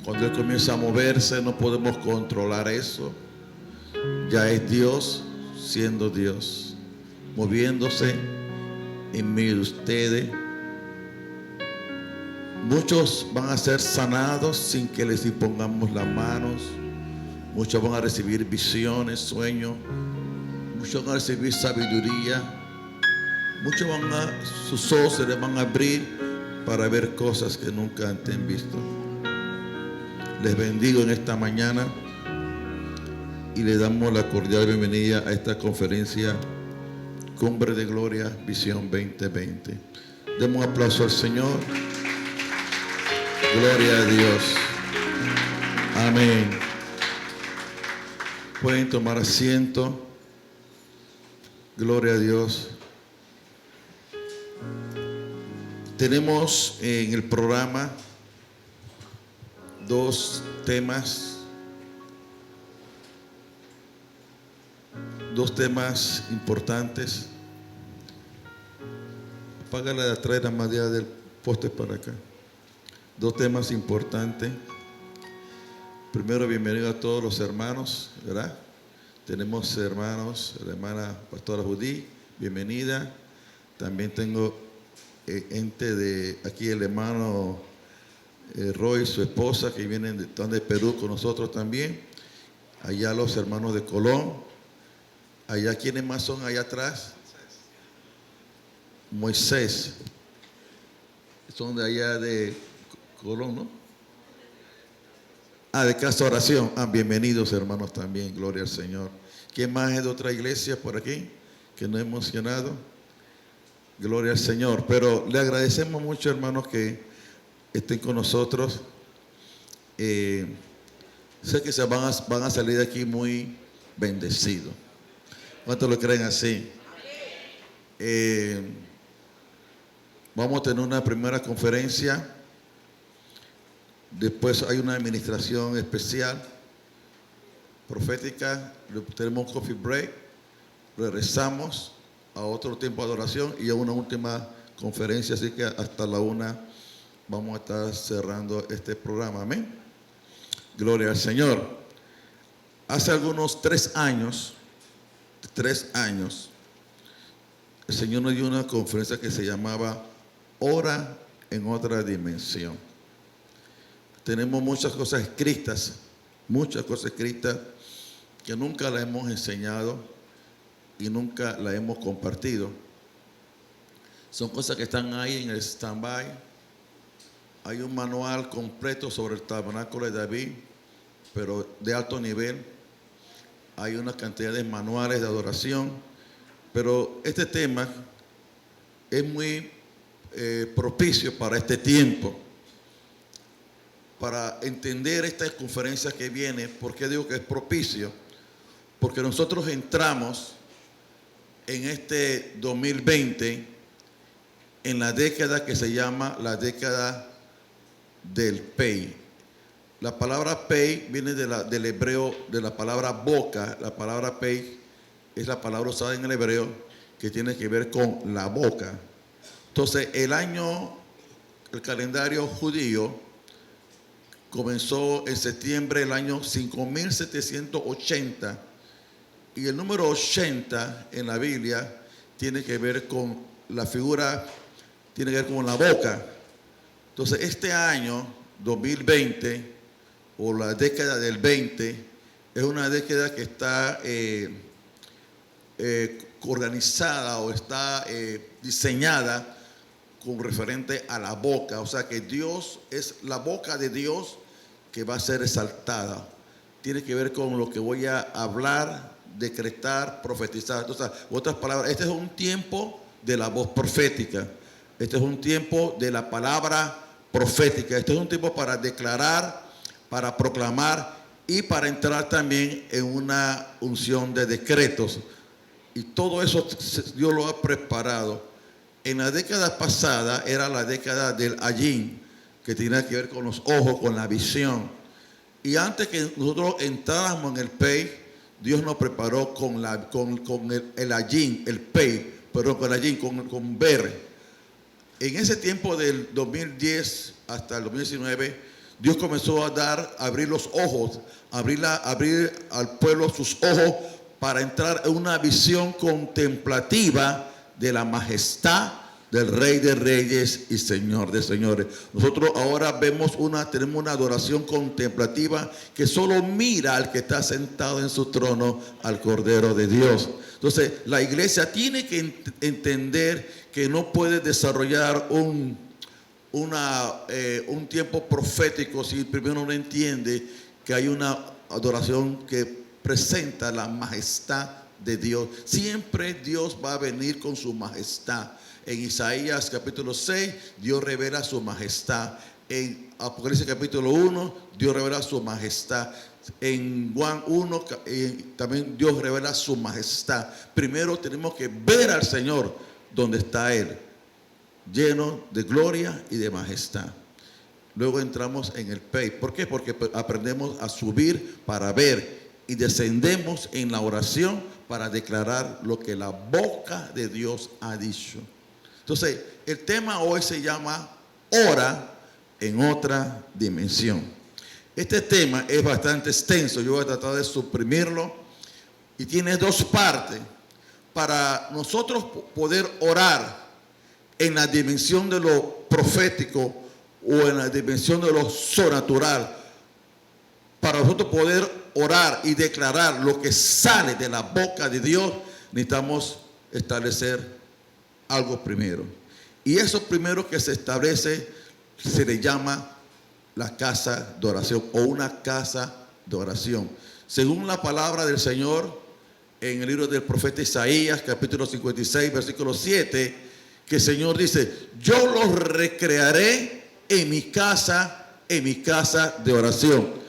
Cuando Él comienza a moverse, no podemos controlar eso. Ya es Dios siendo Dios, moviéndose en medio de ustedes. Muchos van a ser sanados sin que les impongamos las manos. Muchos van a recibir visiones, sueños. Muchos van a recibir sabiduría. Muchos sus ojos se les van a abrir para ver cosas que nunca antes han visto. Les bendigo en esta mañana y le damos la cordial bienvenida a esta conferencia Cumbre de Gloria Visión 2020. Demos un aplauso al Señor. Gloria a Dios. Amén. Pueden tomar asiento. Gloria a Dios. Tenemos en el programa dos temas importantes. Apágala de atrás, la madera del poste para acá. Dos temas importantes. Primero, bienvenido a todos los hermanos, ¿verdad? Tenemos hermanos, la hermana pastora Judí, bienvenida. También tengo gente de aquí, el hermano Roy, su esposa, que vienen de Perú con nosotros también. Allá los hermanos de Colón. Allá, ¿quiénes más son allá atrás? Moisés. Son de allá de Colón, ¿no? De Casa Oración. Bienvenidos hermanos también, gloria al Señor. ¿Quién más es de otra iglesia por aquí que no he mencionado? Gloria al Señor. Pero le agradecemos mucho, hermanos, que estén con nosotros. Sé que se van a salir de aquí muy bendecidos. ¿Cuántos lo creen así? Vamos a tener una primera conferencia. Después hay una administración especial, profética. Tenemos un coffee break. Regresamos a otro tiempo de adoración y a una última conferencia. Así que hasta la 1 vamos a estar cerrando este programa. Amén. Gloria al Señor. Hace algunos 3 años, el Señor nos dio una conferencia que se llamaba Ora en otra dimensión. Tenemos muchas cosas escritas que nunca las hemos enseñado y nunca las hemos compartido. Son cosas que están ahí en el stand-by. Hay un manual completo sobre el tabernáculo de David, pero de alto nivel. Hay una cantidad de manuales de adoración, pero este tema es muy propicio para este tiempo. Para entender esta conferencia que viene, ¿por qué digo que es propicio? Porque nosotros entramos en este 2020 en la década que se llama la década del Pey. La palabra Pey viene del hebreo, de la palabra boca. La palabra Pey es la palabra usada en el hebreo que tiene que ver con la boca. Entonces, el calendario judío comenzó en septiembre del año 5780 y el número 80 en la Biblia tiene que ver con la figura, tiene que ver con la boca. Entonces este año 2020 o la década del 20 es una década que está organizada o está diseñada con referente a la boca. O sea que Dios es la boca de Dios que va a ser exaltada. Tiene que ver con lo que voy a hablar, decretar, profetizar. Entonces, otras palabras, este es un tiempo de la voz profética. Este es un tiempo de la palabra profética. Este es un tiempo para declarar, para proclamar y para entrar también en una unción de decretos. Y todo eso Dios lo ha preparado. En la década pasada era la década del Ayín, que tenía que ver con los ojos, con la visión. Y antes que nosotros entráramos en el Pey, Dios nos preparó con el Ayín, el Pey, perdón, con el Ayín, con ver. En ese tiempo del 2010 hasta el 2019 Dios comenzó a abrir los ojos, abrir al pueblo sus ojos para entrar en una visión contemplativa de la majestad del Rey de Reyes y Señor de Señores. Nosotros ahora tenemos una adoración contemplativa que solo mira al que está sentado en su trono, al Cordero de Dios. Entonces, la iglesia tiene que entender que no puede desarrollar un tiempo profético si primero no entiende que hay una adoración que presenta la majestad de Dios. Siempre Dios va a venir con su majestad. En Isaías capítulo 6, Dios revela su majestad. En Apocalipsis capítulo 1, Dios revela su majestad. En Juan 1, también Dios revela su majestad. Primero tenemos que ver al Señor donde está Él, lleno de gloria y de majestad. Luego entramos en el Pei. ¿Por qué? Porque aprendemos a subir para ver y descendemos en la oración para declarar lo que la boca de Dios ha dicho. Entonces, el tema hoy se llama Ora en otra dimensión. Este tema es bastante extenso, yo voy a tratar de suprimirlo y tiene dos partes. Para nosotros poder orar en la dimensión de lo profético o en la dimensión de lo sobrenatural, para nosotros poder orar y declarar lo que sale de la boca de Dios, necesitamos establecer algo primero. Y eso primero que se establece se le llama la casa de oración o una casa de oración. Según la palabra del Señor en el libro del profeta Isaías, capítulo 56, versículo 7, que el Señor dice: yo los recrearé en mi casa de oración.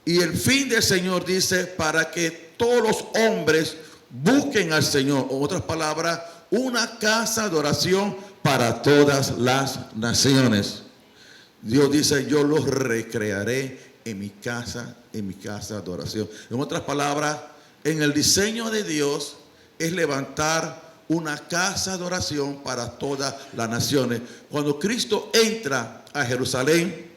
Y el fin del Señor dice para que todos los hombres busquen al Señor. En otras palabras, una casa de oración para todas las naciones. Dios dice: yo los recrearé en mi casa de oración. En otras palabras, en el diseño de Dios es levantar una casa de oración para todas las naciones. Cuando Cristo entra a Jerusalén,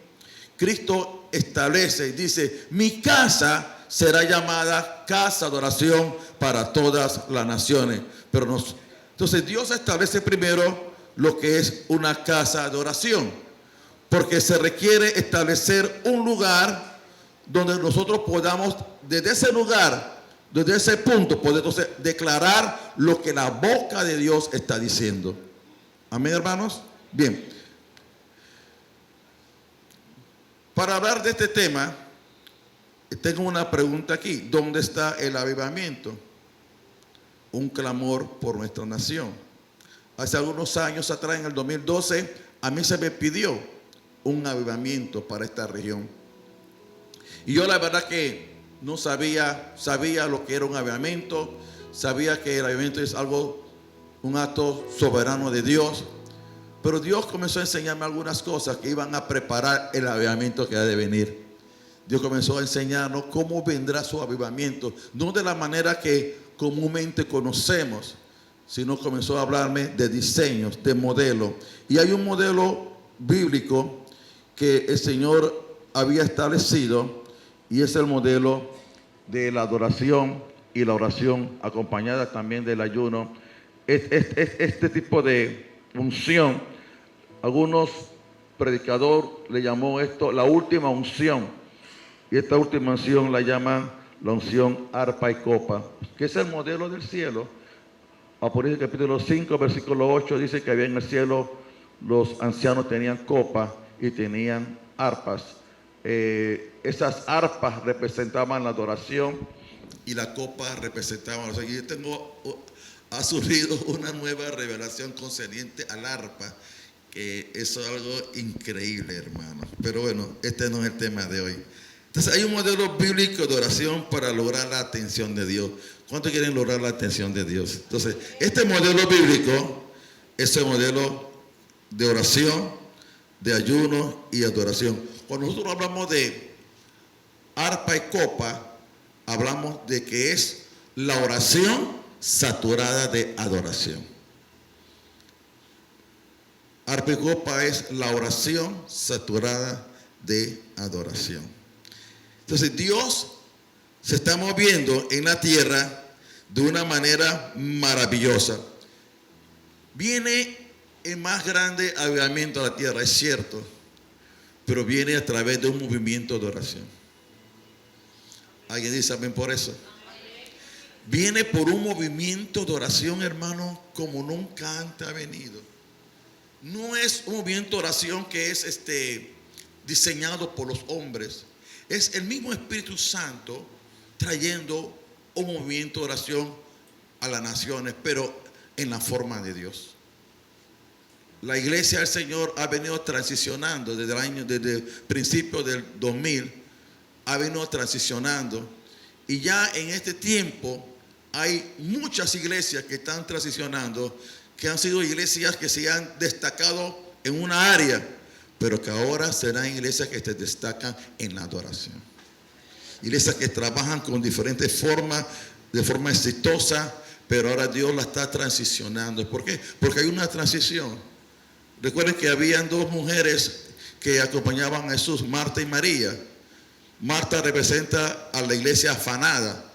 Cristo establece y dice: mi casa será llamada casa de oración para todas las naciones. Entonces Dios establece primero lo que es una casa de oración, porque se requiere establecer un lugar donde nosotros podamos, desde ese lugar, desde ese punto, poder entonces declarar lo que la boca de Dios está diciendo. Amén, hermanos. Bien, para hablar de este tema, tengo una pregunta aquí: ¿dónde está el avivamiento? Un clamor por nuestra nación. Hace algunos años atrás, en el 2012, a mí se me pidió un avivamiento para esta región. Y yo la verdad que no sabía lo que era un avivamiento, sabía que el avivamiento es un acto soberano de Dios, pero Dios comenzó a enseñarme algunas cosas que iban a preparar el avivamiento que ha de venir. Dios comenzó a enseñarnos cómo vendrá su avivamiento, no de la manera que comúnmente conocemos, sino comenzó a hablarme de diseños, de modelos. Y hay un modelo bíblico que el Señor había establecido, y es el modelo de la adoración y la oración, acompañada también del ayuno. Este tipo de unción, algunos predicadores le llamó esto la última unción, y esta última unción la llaman la unción arpa y copa, que es el modelo del cielo. Apocalipsis capítulo 5, versículo 8 dice que había en el cielo, los ancianos tenían copa y tenían arpas. Esas arpas representaban la adoración y la copa representaba. O sea, ha surgido una nueva revelación concerniente al arpa, que eso es algo increíble, hermano. Pero bueno, este no es el tema de hoy. Entonces hay un modelo bíblico de oración para lograr la atención de Dios. ¿Cuántos quieren lograr la atención de Dios? Entonces, este modelo bíblico es el modelo de oración, de ayuno y adoración. Cuando nosotros hablamos de arpa y copa, hablamos de que es la oración saturada de adoración. Arpa y copa es la oración saturada de adoración. Entonces Dios se está moviendo en la tierra de una manera maravillosa. Viene el más grande avivamiento a la tierra, es cierto, pero viene a través de un movimiento de oración. ¿Alguien dice amén por eso? Viene por un movimiento de oración, hermano, como nunca antes ha venido. No es un movimiento de oración que es diseñado por los hombres. Es el mismo Espíritu Santo trayendo un movimiento de oración a las naciones, pero en la forma de Dios. La iglesia del Señor ha venido transicionando desde el principio del 2000, ha venido transicionando, y ya en este tiempo hay muchas iglesias que están transicionando, que han sido iglesias que se han destacado en una área, pero que ahora serán iglesias que se destacan en la adoración. Iglesias que trabajan con diferentes formas, de forma exitosa, pero ahora Dios la está transicionando. ¿Por qué? Porque hay una transición. Recuerden que habían dos mujeres que acompañaban a Jesús, Marta y María. Marta representa a la iglesia afanada,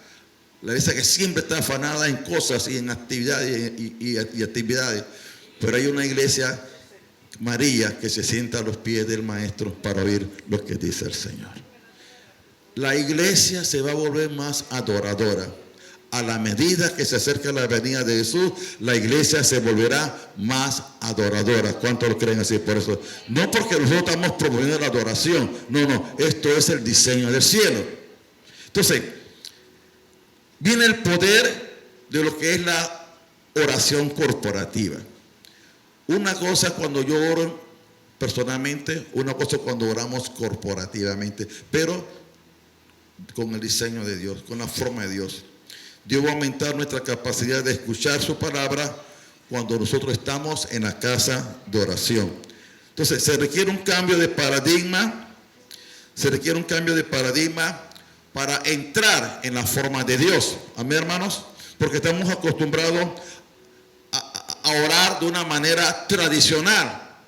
la iglesia que siempre está afanada en cosas y en actividades y actividades. Pero hay una iglesia, María, que se sienta a los pies del Maestro para oír lo que dice el Señor. La iglesia se va a volver más adoradora. A la medida que se acerca la venida de Jesús, la iglesia se volverá más adoradora. ¿Cuántos lo creen así? Por eso, no porque nosotros estamos promoviendo la adoración, no, esto es el diseño del cielo. Entonces, viene el poder de lo que es la oración corporativa. Una cosa cuando yo oro personalmente, una cosa cuando oramos corporativamente, pero con el diseño de Dios, con la forma de Dios. Dios va a aumentar nuestra capacidad de escuchar su palabra cuando nosotros estamos en la casa de oración. Entonces, se requiere un cambio de paradigma. Se requiere un cambio de paradigma para entrar en la forma de Dios. Amén, hermanos. Porque estamos acostumbrados a orar de una manera tradicional,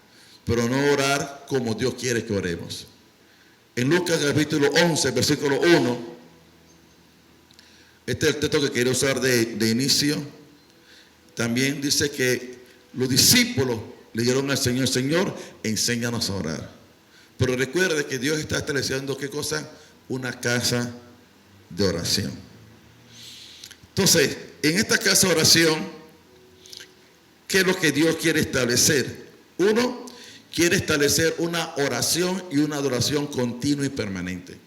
pero no orar como Dios quiere que oremos. En Lucas capítulo 11, versículo 1. Este es el texto que quiero usar de inicio. También dice que los discípulos le dijeron al Señor: Señor, enséñanos a orar. Pero recuerde que Dios está estableciendo, ¿qué cosa? Una casa de oración. Entonces, en esta casa de oración, ¿qué es lo que Dios quiere establecer? Uno, quiere establecer una oración y una adoración continua y permanente.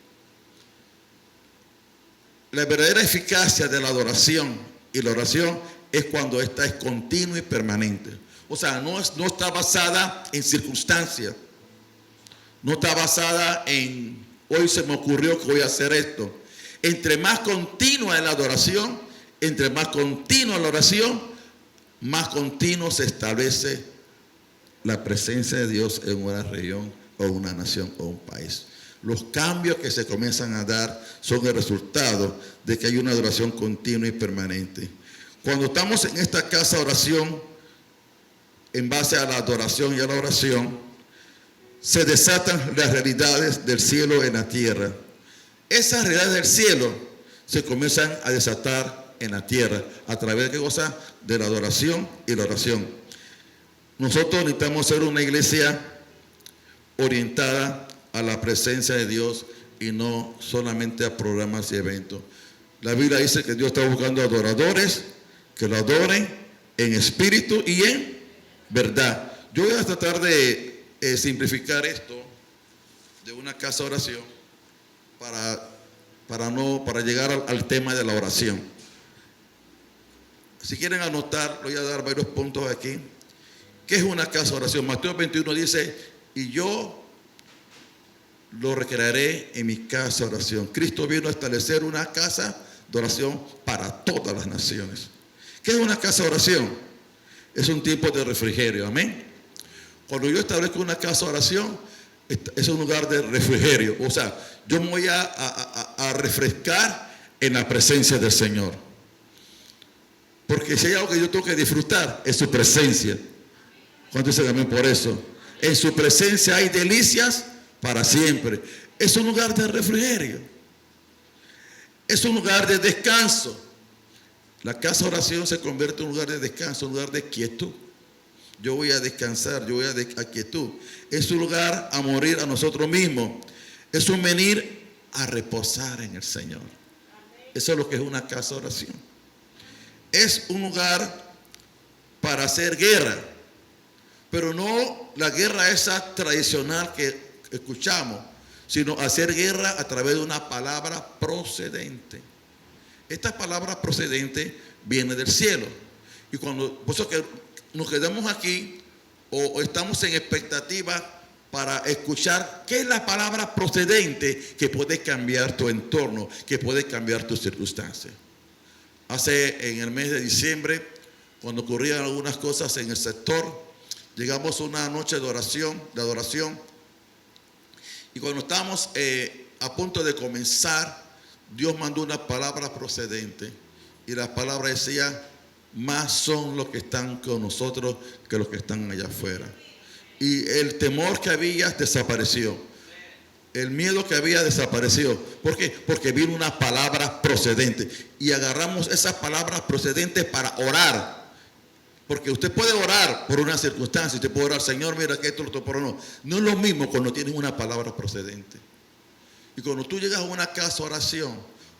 La verdadera eficacia de la adoración y la oración es cuando esta es continua y permanente. O sea, no está basada en circunstancias. No está basada en hoy se me ocurrió que voy a hacer esto. Entre más continua es la adoración, entre más continua la oración, más continuo se establece la presencia de Dios en una región o una nación o un país. Los cambios que se comienzan a dar son el resultado de que hay una adoración continua y permanente. Cuando estamos en esta casa de oración, en base a la adoración y a la oración, se desatan las realidades del cielo en la tierra. Esas realidades del cielo se comienzan a desatar en la tierra a través de ¿qué cosa? De la adoración y la oración. Nosotros necesitamos ser una iglesia orientada a la presencia de Dios y no solamente a programas y eventos. La Biblia dice que Dios está buscando adoradores que lo adoren en espíritu y en verdad. Yo voy a tratar de simplificar esto de una casa de oración para llegar al tema de la oración. Si quieren anotar, voy a dar varios puntos aquí. ¿Qué es una casa de oración? Mateo 21 dice: y yo lo recrearé en mi casa de oración. Cristo vino a establecer una casa de oración para todas las naciones. ¿Qué es una casa de oración? Es un tiempo de refrigerio, amén. Cuando yo establezco una casa de oración, es un lugar de refrigerio. O sea, yo me voy a refrescar en la presencia del Señor. Porque si hay algo que yo tengo que disfrutar, es su presencia. ¿Cuántos dicen amén por eso? En su presencia hay delicias para siempre. Es un lugar de refrigerio. Es un lugar de descanso. La casa de oración se convierte en un lugar de descanso, un lugar de quietud. Yo voy a descansar, yo voy a quietud. Es un lugar a morir a nosotros mismos. Es un venir a reposar en el Señor. Eso es lo que es una casa de oración. Es un lugar para hacer guerra, pero no la guerra esa tradicional que escuchamos, sino hacer guerra a través de una palabra procedente. Esta palabra procedente viene del cielo. Y cuando por eso que nos quedamos aquí o estamos en expectativa para escuchar qué es la palabra procedente que puede cambiar tu entorno, que puede cambiar tus circunstancias. En el mes de diciembre, cuando ocurrían algunas cosas en el sector, llegamos a una noche de adoración, y cuando estábamos a punto de comenzar, Dios mandó una palabra procedente, y la palabra decía: más son los que están con nosotros que los que están allá afuera. Y el temor que había desapareció. El miedo que había desapareció. ¿Por qué? Porque vino una palabra procedente. Y agarramos esas palabras procedentes para orar. Porque usted puede orar por una circunstancia. Usted puede orar: Señor, mira que esto lo por no. No es lo mismo cuando tienes una palabra procedente. Y cuando tú llegas a una casa de oración,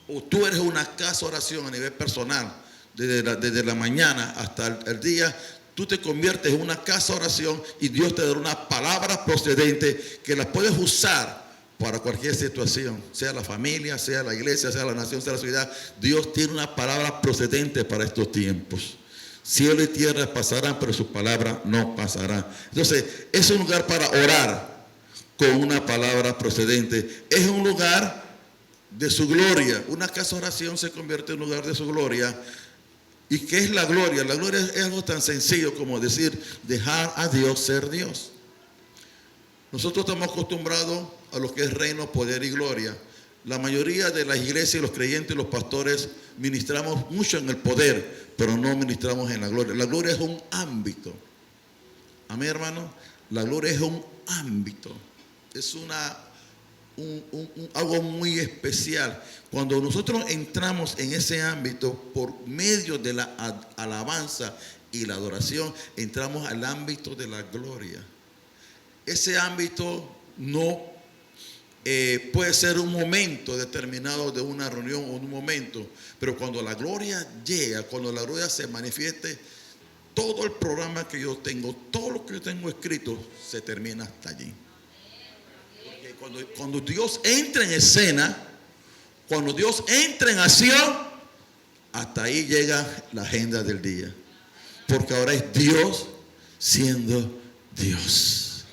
o tú eres una casa de oración a nivel personal, desde la mañana hasta el día, tú te conviertes en una casa de oración y Dios te da una palabra procedente que la puedes usar para cualquier situación, sea la familia, sea la iglesia, sea la nación, sea la ciudad. Dios tiene una palabra procedente para estos tiempos. Cielo y tierra pasarán, pero su palabra no pasará. Entonces, es un lugar para orar con una palabra procedente. Es un lugar de su gloria. Una casa de oración se convierte en un lugar de su gloria. ¿Y qué es la gloria? La gloria es algo tan sencillo como decir: dejar a Dios ser Dios. Nosotros estamos acostumbrados a lo que es reino, poder y gloria. La mayoría de las iglesias, los creyentes y los pastores ministramos mucho en el poder, pero no ministramos en la gloria. La gloria es un ámbito. Amén, hermano. La gloria es un ámbito. Es algo muy especial. Cuando nosotros entramos en ese ámbito por medio de la alabanza y la adoración, entramos al ámbito de la gloria. Ese ámbito no puede ser un momento determinado de una reunión o un momento, pero cuando la gloria llega, cuando la gloria se manifieste, todo el programa que yo tengo, todo lo que yo tengo escrito, se termina hasta allí. Cuando Dios entra en escena, cuando Dios entra en acción, hasta ahí llega la agenda del día. Porque ahora es Dios siendo Dios.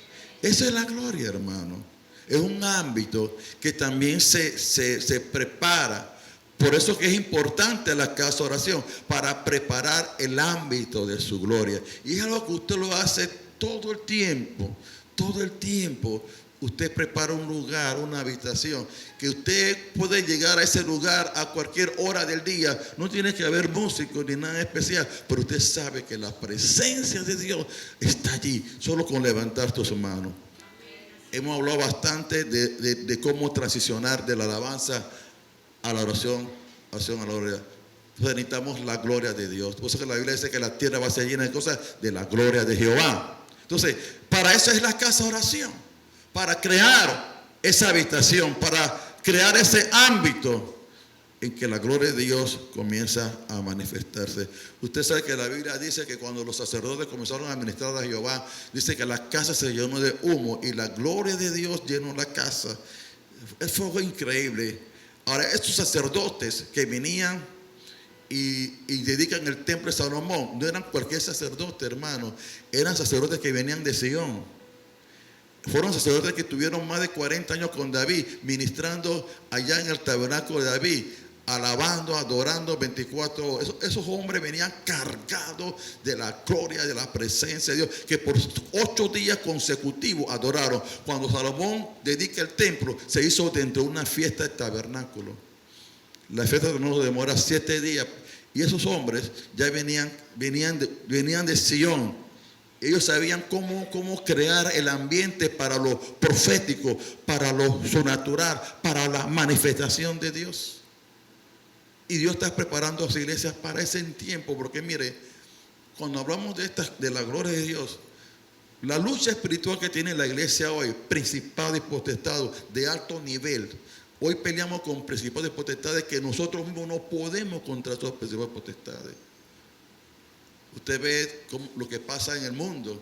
Esa es la gloria, hermano. Es un ámbito que también se prepara. Por eso que es importante la casa de oración, para preparar el ámbito de su gloria. Y es algo que usted lo hace todo el tiempo. Todo el tiempo. Usted prepara un lugar, una habitación, que usted puede llegar a ese lugar a cualquier hora del día. No tiene que haber músicos ni nada especial, pero usted sabe que la presencia de Dios está allí, solo con levantar tus manos. Hemos hablado bastante de cómo transicionar de la alabanza a la oración a la gloria. Entonces necesitamos la gloria de Dios. Por eso que la Biblia dice que la tierra va a ser llena de cosas de la gloria de Jehová. Entonces, para eso es la casa de oración. Para crear esa habitación, para crear ese ámbito en que la gloria de Dios comienza a manifestarse. Usted sabe que la Biblia dice que cuando los sacerdotes comenzaron a administrar a Jehová, dice que la casa se llenó de humo y la gloria de Dios llenó la casa. Fue algo increíble. Ahora, estos sacerdotes que venían y dedican el templo de Salomón, no eran cualquier sacerdote, hermano. Eran sacerdotes que venían de Sion. Fueron sacerdotes que tuvieron más de 40 años con David, ministrando allá en el tabernáculo de David, alabando, adorando 24 horas. Esos hombres venían cargados de la gloria, de la presencia de Dios, que por 8 días consecutivos adoraron. Cuando Salomón dedica el templo, se hizo dentro de una fiesta de tabernáculo. La fiesta de tabernáculo demora 7 días. Y esos hombres ya venían de Sion. Ellos sabían cómo crear el ambiente para lo profético, para lo sobrenatural, para la manifestación de Dios. Y Dios está preparando a sus iglesias para ese tiempo, porque mire, cuando hablamos de la gloria de Dios, la lucha espiritual que tiene la iglesia hoy, principados y potestades de alto nivel. Hoy peleamos con principados y potestades que nosotros mismos no podemos contra esos principados y potestades. Usted ve lo que pasa en el mundo.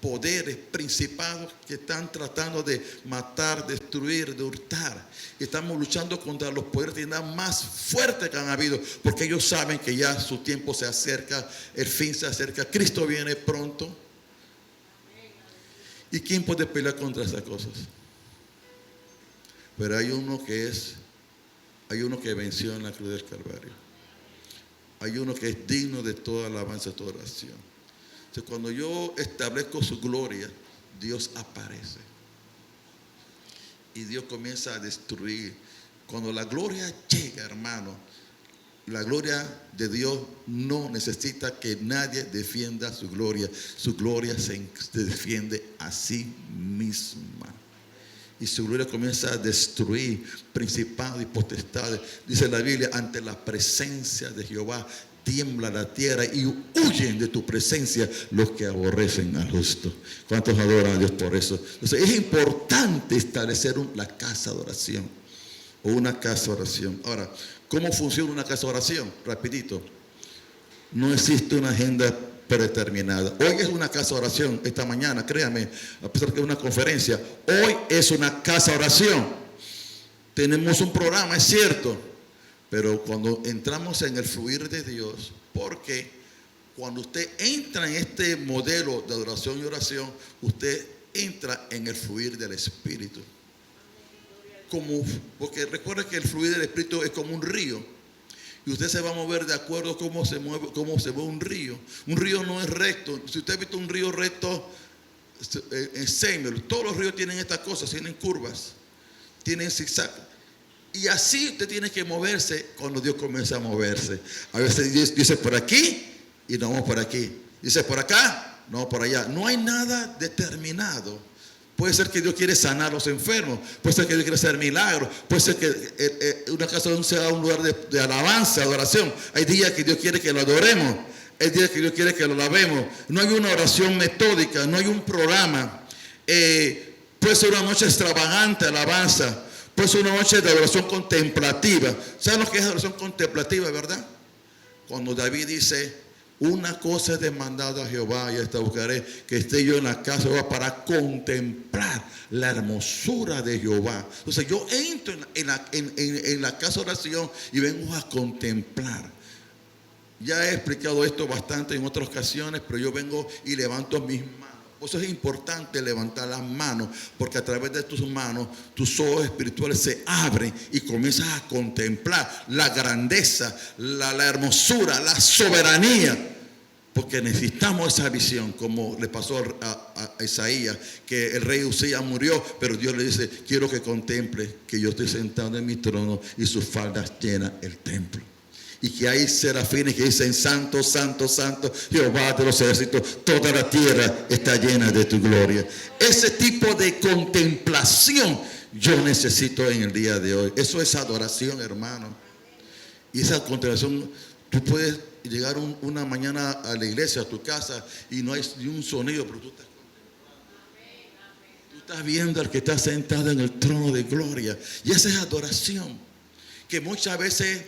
Poderes, principados que están tratando de matar, destruir, de hurtar. Y estamos luchando contra los poderes más fuertes que han habido, porque ellos saben que ya su tiempo se acerca, el fin se acerca, Cristo viene pronto. ¿Y quién puede pelear contra esas cosas? Pero hay uno que venció en la cruz del Calvario. Hay uno que es digno de toda alabanza, toda oración. Entonces, cuando yo establezco su gloria, Dios aparece. Y Dios comienza a destruir. Cuando la gloria llega, hermano, la gloria de Dios no necesita que nadie defienda su gloria. Su gloria se defiende a sí misma. Y su gloria comienza a destruir principados y potestades. Dice la Biblia, ante la presencia de Jehová tiembla la tierra y huyen de tu presencia los que aborrecen al justo. ¿Cuántos adoran a Dios por eso? Entonces es importante establecer la casa de oración o una casa de oración. Ahora, ¿cómo funciona una casa de oración? Rapidito. No existe una agenda predeterminada. Hoy es una casa de oración, esta mañana, créame, a pesar que es una conferencia, hoy es una casa de oración. Tenemos un programa, es cierto, pero cuando entramos en el fluir de Dios, porque cuando usted entra en este modelo de adoración y oración, usted entra en el fluir del Espíritu. Porque recuerda que el fluir del Espíritu es como un río. Y usted se va a mover de acuerdo a cómo se mueve un río. Un río no es recto. Si usted ha visto un río recto en Seymour, todos los ríos tienen estas cosas, tienen curvas, tienen zigzag. Y así usted tiene que moverse cuando Dios comienza a moverse. A veces Dios dice por aquí y no vamos por aquí. Dice por acá, no por allá. No hay nada determinado. Puede ser que Dios quiere sanar a los enfermos. Puede ser que Dios quiere hacer milagros. Puede ser que una casa donde sea un lugar de alabanza, de adoración. Hay días que Dios quiere que lo adoremos. Hay días que Dios quiere que lo alabemos. No hay una oración metódica. No hay un programa. Puede ser una noche extravagante de alabanza. Puede ser una noche de adoración contemplativa. ¿Saben lo que es adoración contemplativa, verdad? Cuando David dice: una cosa es demandada a Jehová y esta buscaré, que esté yo en la casa de Jehová para contemplar la hermosura de Jehová. Entonces yo entro en la casa de oración y vengo a contemplar. Ya he explicado esto bastante en otras ocasiones, pero yo vengo y levanto mis manos. Por eso es importante levantar las manos, porque a través de tus manos tus ojos espirituales se abren y comienzas a contemplar la grandeza, la hermosura, la soberanía. Porque necesitamos esa visión, como le pasó a Isaías, que el rey Usías murió, pero Dios le dice: quiero que contemple que yo estoy sentado en mi trono y sus faldas llenan el templo. Y que hay serafines que dicen: santo, santo, santo, Jehová de los ejércitos, toda la tierra está llena de tu gloria. Ese tipo de contemplación yo necesito en el día de hoy. Eso es adoración, hermano. Y esa contemplación, tú puedes llegar una mañana a la iglesia, a tu casa, y no hay ni un sonido, pero tú estás contemplando. Tú estás viendo al que está sentado en el trono de gloria. Y esa es adoración, que muchas veces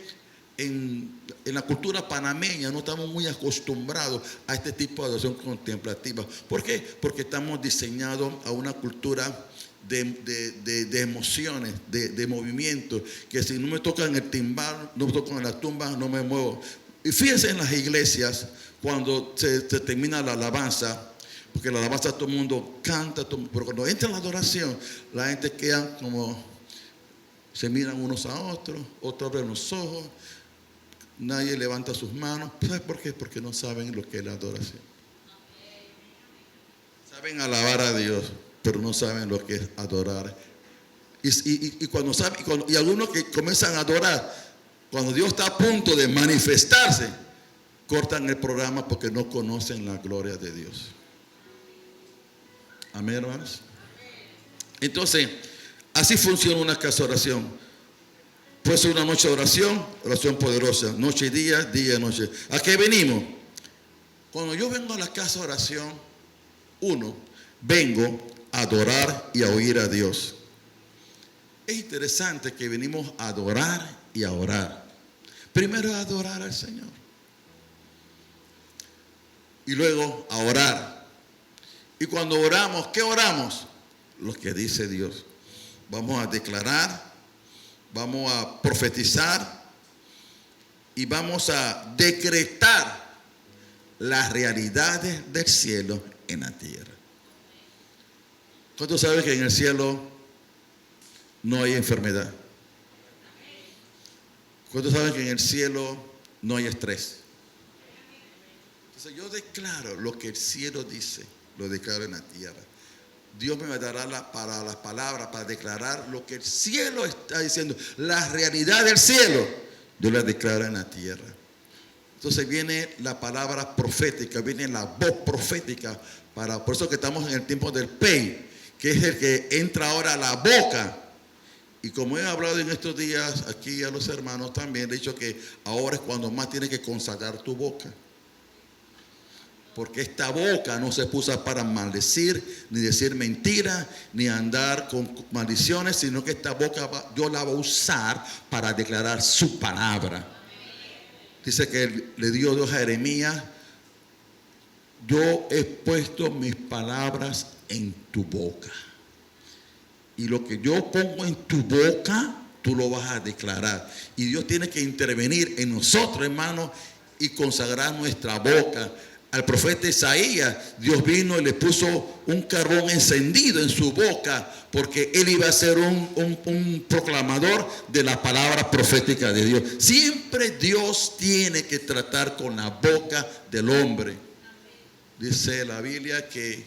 en la cultura panameña no estamos muy acostumbrados a este tipo de adoración contemplativa. ¿Por qué? Porque estamos diseñados a una cultura de emociones, de movimiento, que si no me tocan el timbal, no me tocan la tumba, no me muevo. Y fíjense en las iglesias, cuando se termina la alabanza, porque la alabanza todo el mundo canta, pero cuando entra en la adoración, la gente queda como, se miran unos a otros abren los ojos, nadie levanta sus manos. ¿Sabes por qué? Porque no saben lo que es la adoración. Saben alabar a Dios, pero no saben lo que es adorar. Y cuando saben, y algunos que comienzan a adorar, cuando Dios está a punto de manifestarse, cortan el programa porque no conocen la gloria de Dios. Amén, hermanos. Entonces, así funciona una casa de oración. Puede ser una noche de oración, oración poderosa, noche y día, día y noche. ¿A qué venimos? Cuando yo vengo a la casa de oración, vengo a adorar y a oír a Dios. Es interesante que venimos a adorar y a orar. Primero a adorar al Señor. Y luego a orar. Y cuando oramos, ¿qué oramos? Lo que dice Dios. Vamos a declarar, vamos a profetizar y vamos a decretar las realidades del cielo en la tierra. ¿Cuántos saben que en el cielo no hay enfermedad? ¿Cuántos saben que en el cielo no hay estrés? Entonces yo declaro lo que el cielo dice, lo declaro en la tierra. Dios me dará para las palabras, para declarar lo que el cielo está diciendo. La realidad del cielo, Dios la declara en la tierra. Entonces viene la palabra profética, viene la voz profética. Por eso que estamos en el tiempo del Pey, que es el que entra ahora a la boca. Y como he hablado en estos días aquí a los hermanos también, he dicho que ahora es cuando más tienes que consagrar tu boca. Porque esta boca no se puso para maldecir, ni decir mentiras, ni andar con maldiciones, sino que esta boca yo la voy a usar para declarar su palabra. Dice que le dio Dios a Jeremías: yo he puesto mis palabras en tu boca. Y lo que yo pongo en tu boca, tú lo vas a declarar. Y Dios tiene que intervenir en nosotros, hermanos, y consagrar nuestra boca. Al profeta Isaías, Dios vino y le puso un carbón encendido en su boca, porque él iba a ser un proclamador de la palabra profética de Dios. Siempre Dios tiene que tratar con la boca del hombre. Dice la Biblia que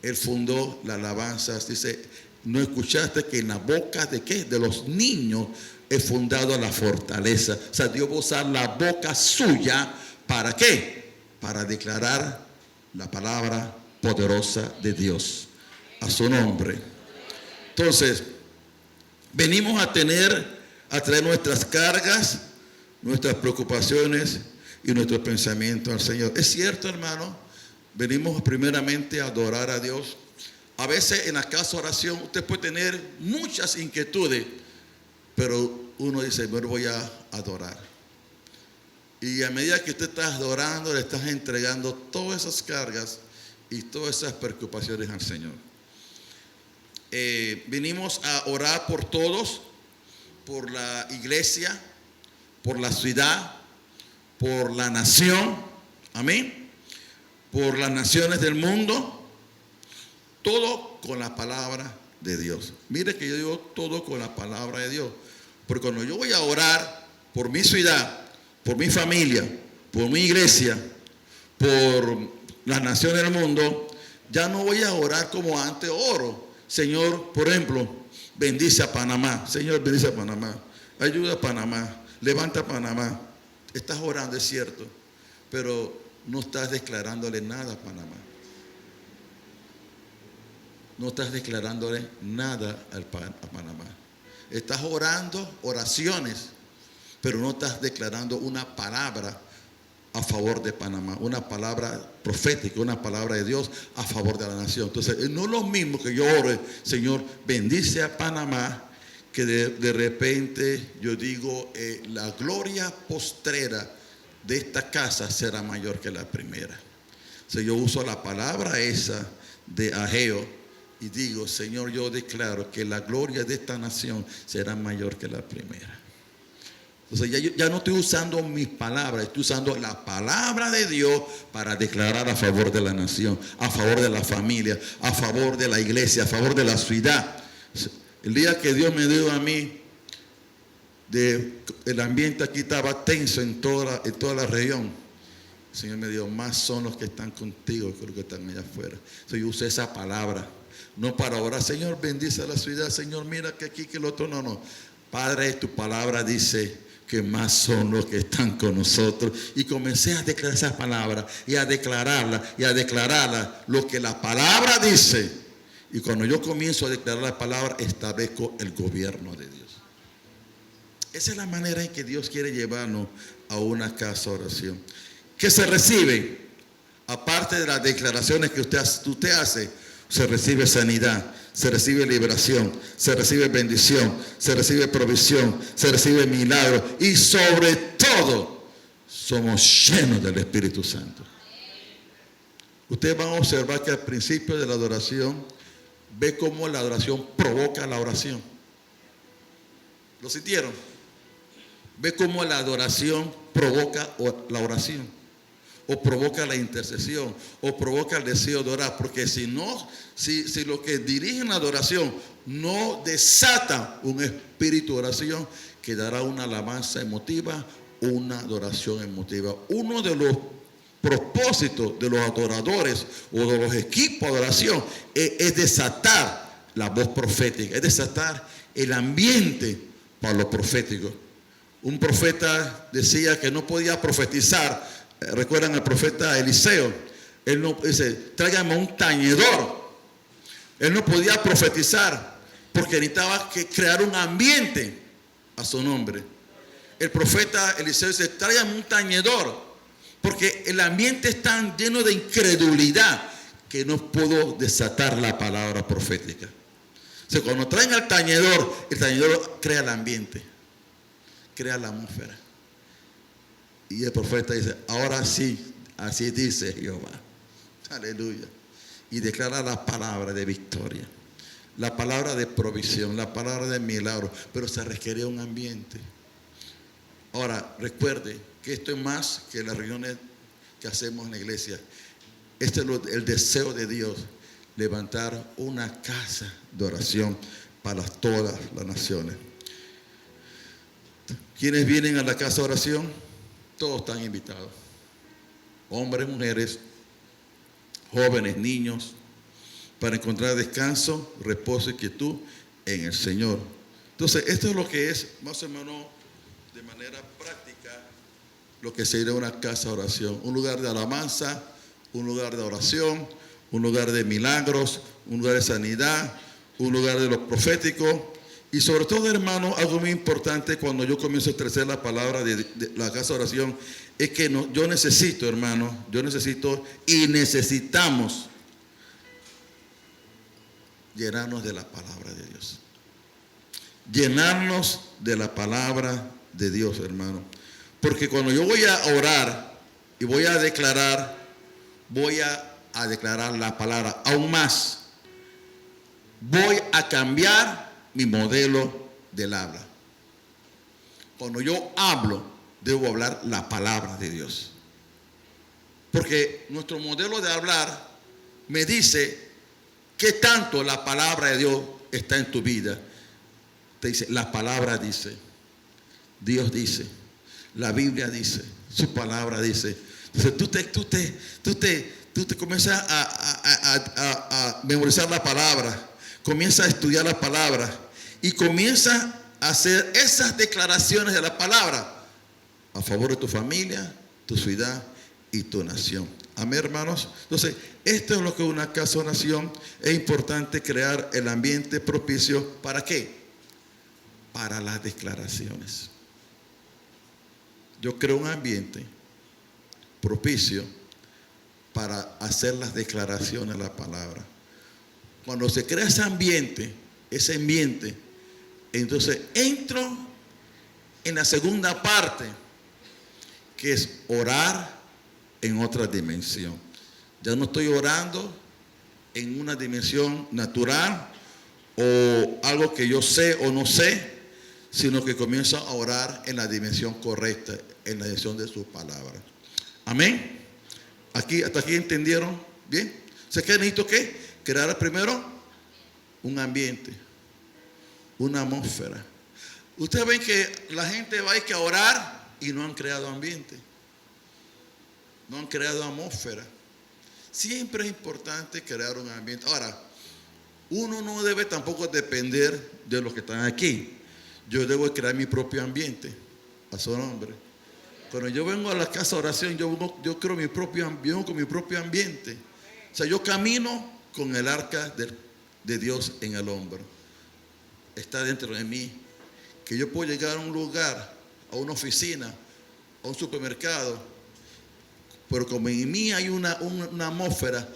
él fundó las alabanzas. Dice: ¿no escuchaste que en la boca de qué? De los niños he fundado la fortaleza? O sea, Dios va a usar la boca suya, ¿para qué? Para declarar la palabra poderosa de Dios a su nombre. Entonces, venimos a traer nuestras cargas, nuestras preocupaciones y nuestros pensamientos al Señor. Es cierto, hermano, venimos primeramente a adorar a Dios. A veces en la casa de oración usted puede tener muchas inquietudes, pero uno dice: bueno, voy a adorar. Y a medida que usted está adorando, le estás entregando todas esas cargas y todas esas preocupaciones al Señor. Venimos a orar por todos, por la iglesia, por la ciudad, por la nación, amén, por las naciones del mundo, todo con la palabra de Dios. Mire que yo digo todo con la palabra de Dios, porque cuando yo voy a orar por mi ciudad, por mi familia, por mi iglesia, por las naciones del mundo, ya no voy a orar como antes oro. Señor, por ejemplo, bendice a Panamá. Señor, bendice a Panamá. Ayuda a Panamá. Levanta a Panamá. Estás orando, es cierto, pero no estás declarándole nada a Panamá. No estás declarándole nada a Panamá. Estás orando oraciones, pero no estás declarando una palabra a favor de Panamá, una palabra profética, una palabra de Dios a favor de la nación. Entonces, no es lo mismo que yo ore: Señor, bendice a Panamá, que de repente yo digo, la gloria postrera de esta casa será mayor que la primera. Entonces, yo uso la palabra esa de Ageo y digo: Señor, yo declaro que la gloria de esta nación será mayor que la primera. Entonces ya no estoy usando mis palabras, estoy usando la palabra de Dios para declarar a favor de la nación, a favor de la familia, a favor de la iglesia, a favor de la ciudad. El día que Dios me dio a mí, el ambiente aquí estaba tenso en toda la región. El Señor me dijo: más son los que están contigo que los que están allá afuera. Entonces yo usé esa palabra, no para orar: Señor, bendice a la ciudad, Señor, mira que aquí, que el otro. No. Padre, tu palabra dice que más son los que están con nosotros. Y comencé a declarar esa palabra y a declararla, lo que la palabra dice. Y cuando yo comienzo a declarar la palabra, establezco el gobierno de Dios. Esa es la manera en que Dios quiere llevarnos a una casa de oración. ¿Qué se recibe? Aparte de las declaraciones que usted hace, se recibe sanidad, se recibe liberación, se recibe bendición, se recibe provisión, se recibe milagro y sobre todo somos llenos del Espíritu Santo. Ustedes van a observar que al principio de la adoración ve cómo la adoración provoca la oración. ¿Lo sintieron? Ve cómo la adoración provoca la oración, o provoca la intercesión, o provoca el deseo de orar. Porque si lo que dirigen la adoración no desata un espíritu de oración, quedará una alabanza emotiva, una adoración emotiva. Uno de los propósitos de los adoradores o de los equipos de oración es desatar la voz profética, es desatar el ambiente para lo profético. Un profeta decía que no podía profetizar. ¿Recuerdan al profeta Eliseo? Él no dice, tráigame un tañedor. Él no podía profetizar porque necesitaba crear un ambiente a su nombre. El profeta Eliseo dice, tráigame un tañedor, porque el ambiente es tan lleno de incredulidad que no puedo desatar la palabra profética. O sea, cuando traen al tañedor, el tañedor crea el ambiente, crea la atmósfera. Y el profeta dice, ahora sí, así dice Jehová. Aleluya. Y declara la palabra de victoria, la palabra de provisión, la palabra de milagro, pero se requiere un ambiente. Ahora, recuerde que esto es más que las reuniones que hacemos en la iglesia. Este es el deseo de Dios, levantar una casa de oración para todas las naciones. ¿Quiénes vienen a la casa de oración? Todos están invitados. Hombres, mujeres, jóvenes, niños, para encontrar descanso, reposo y quietud en el Señor. Entonces, esto es lo que es, más o menos, de manera práctica, lo que sería una casa de oración. Un lugar de alabanza, un lugar de oración, un lugar de milagros, un lugar de sanidad, un lugar de lo profético. Y sobre todo, hermano, algo muy importante cuando yo comienzo a expresar la palabra de la casa de oración, es que yo necesito, hermano, y necesitamos llenarnos de la palabra de Dios. Llenarnos de la palabra de Dios, hermano. Porque cuando yo voy a orar y voy a declarar la palabra aún más. Voy a cambiar mi modelo del habla. Cuando yo hablo, debo hablar la palabra de Dios. Porque nuestro modelo de hablar me dice qué tanto la palabra de Dios está en tu vida. Te dice, la palabra dice, Dios dice, la Biblia dice, su palabra dice. Entonces tú te comienzas a memorizar la palabra, comienzas a estudiar la palabra y comienzas a hacer esas declaraciones de la palabra a favor de tu familia, tu ciudad y tu nación. Amén, hermanos. Entonces, esto es lo que es una casa o nación. Es importante crear el ambiente propicio. ¿Para qué? Para las declaraciones. Yo creo un ambiente propicio para hacer las declaraciones de la palabra. Cuando se crea ese ambiente, entonces entro en la segunda parte, que es orar en otra dimensión. Ya no estoy orando en una dimensión natural o algo que yo sé o no sé, sino que comienzo a orar en la dimensión correcta, en la dimensión de su palabra. Amén. ¿Hasta aquí entendieron? ¿Bien? ¿Se qué necesito qué? Crear primero un ambiente, una atmósfera. Ustedes ven que la gente va a orar y no han creado ambiente, no han creado atmósfera. Siempre es importante crear un ambiente. Ahora, uno no debe tampoco depender de los que están aquí. Yo debo crear mi propio ambiente a su nombre. Cuando yo vengo a la casa de oración, yo creo vengo con mi propio ambiente. O sea, yo camino con el arca de Dios en el hombre está dentro de mí, que yo puedo llegar a un lugar, a una oficina, a un supermercado, pero como en mí hay una atmósfera,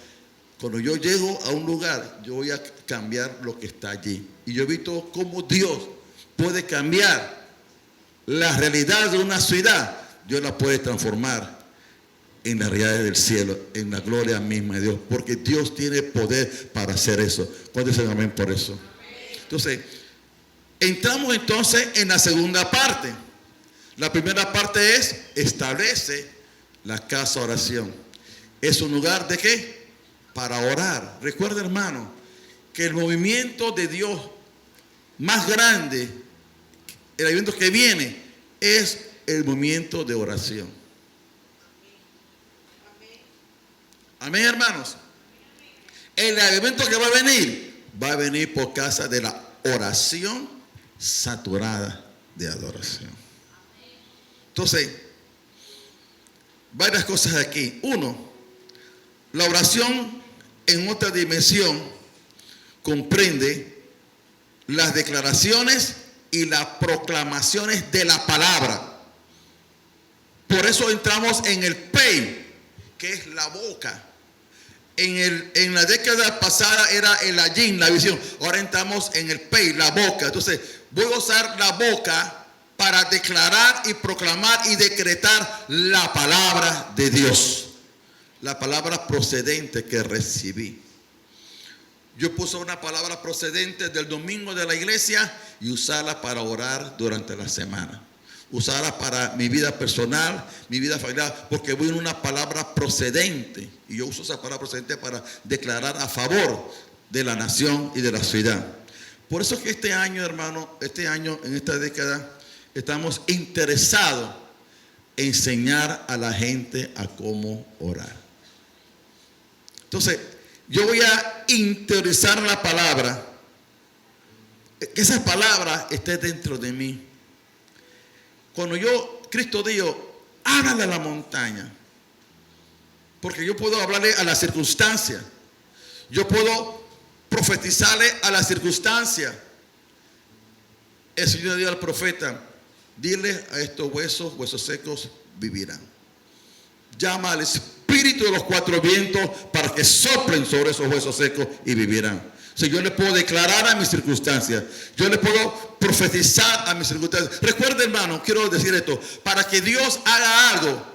cuando yo llego a un lugar, yo voy a cambiar lo que está allí. Y yo he visto cómo Dios puede cambiar la realidad de una ciudad. Dios la puede transformar en las realidades del cielo, en la gloria misma de Dios, porque Dios tiene poder para hacer eso. ¿Cuántos dicen amén por eso? Entonces, entramos entonces en la segunda parte. La primera parte es: establece la casa de oración. ¿Es un lugar de qué? Para orar. Recuerda, hermano, que el movimiento de Dios más grande, el evento que viene, es el movimiento de oración. Amén, hermanos. El evento que va a venir por causa de la oración saturada de adoración. Entonces, varias cosas aquí. Uno, la oración en otra dimensión comprende las declaraciones y las proclamaciones de la palabra. Por eso entramos en el PEI, que es la boca. En la década pasada era el ayin, la visión. Ahora entramos en el PEI, la boca. Entonces, voy a usar la boca para declarar y proclamar y decretar la palabra de Dios. La palabra procedente que recibí. Yo puse una palabra procedente del domingo de la iglesia y usarla para orar durante la semana. Usarla para mi vida personal, mi vida familiar, porque voy en una palabra procedente. Y yo uso esa palabra procedente para declarar a favor de la nación y de la ciudad. Por eso es que este año, hermano, en esta década, estamos interesados en enseñar a la gente a cómo orar. Entonces, yo voy a interiorizar la palabra, que esa palabra esté dentro de mí. Cuando Cristo dijo, háblale a la montaña, porque yo puedo hablarle a la circunstancia, yo puedo profetizarle a la circunstancia. El Señor dijo al profeta, dile a estos huesos secos vivirán. Llama al espíritu de los cuatro vientos para que soplen sobre esos huesos secos y vivirán. O sea, yo le puedo declarar a mis circunstancias, yo le puedo profetizar a mis circunstancias. Recuerda, hermano, quiero decir esto: para que Dios haga algo,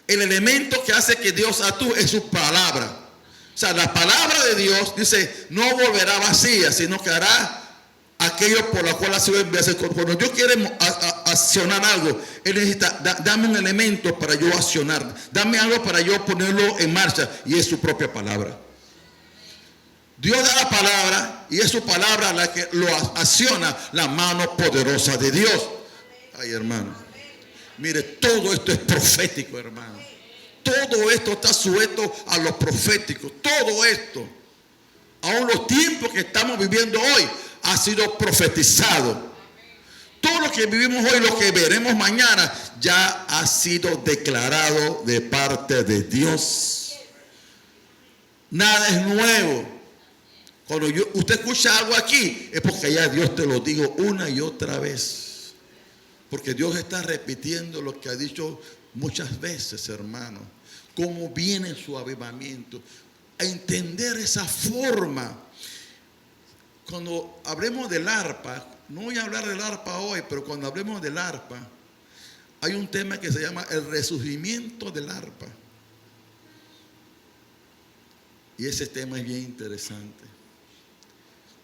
el elemento que hace que Dios actúe es su palabra. O sea, la palabra de Dios dice, no volverá vacía, sino que hará aquello por lo cual ha sido enviado. Cuando yo quiero accionar algo, Él necesita, dame un elemento para yo accionar, dame algo para yo ponerlo en marcha, y es su propia palabra. Dios da la palabra y es su palabra la que lo acciona, la mano poderosa de Dios. Ay, hermano, mire, todo esto es profético, hermano. Todo esto está sujeto a lo profético. Todo esto, aún los tiempos que estamos viviendo hoy, ha sido profetizado. Todo lo que vivimos hoy, lo que veremos mañana, ya ha sido declarado de parte de Dios. Nada es nuevo. Cuando usted escucha algo aquí, es porque ya Dios te lo dijo una y otra vez. Porque Dios está repitiendo lo que ha dicho muchas veces, hermano. Cómo viene su avivamiento. A entender esa forma. Cuando hablemos del arpa, no voy a hablar del arpa hoy, pero cuando hablemos del arpa, hay un tema que se llama el resurgimiento del arpa. Y ese tema es bien interesante.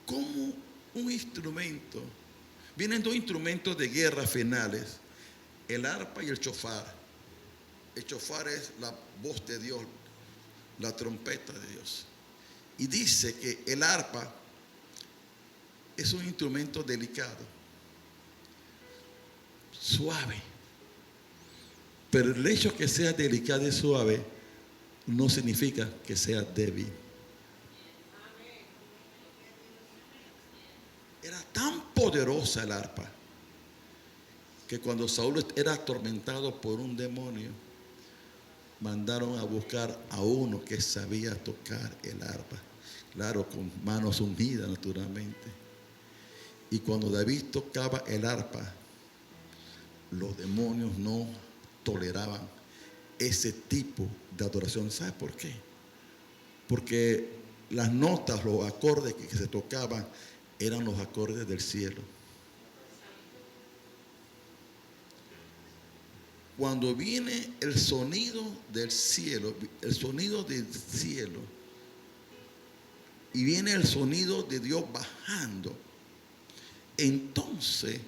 Como un instrumento, vienen dos instrumentos de guerra finales, el arpa y el shofar. El shofar es la voz de Dios, la trompeta de Dios. Y dice que el arpa es un instrumento delicado, suave. Pero el hecho que sea delicado y suave no significa que sea débil. Era tan poderosa el arpa que cuando Saúl era atormentado por un demonio, mandaron a buscar a uno que sabía tocar el arpa. Claro, con manos ungidas naturalmente. Y cuando David tocaba el arpa, los demonios no toleraban ese tipo de adoración. ¿Sabe por qué? Porque las notas, los acordes que se tocaban eran los acordes del cielo. Cuando viene el sonido del cielo, y viene el sonido de Dios bajando, entonces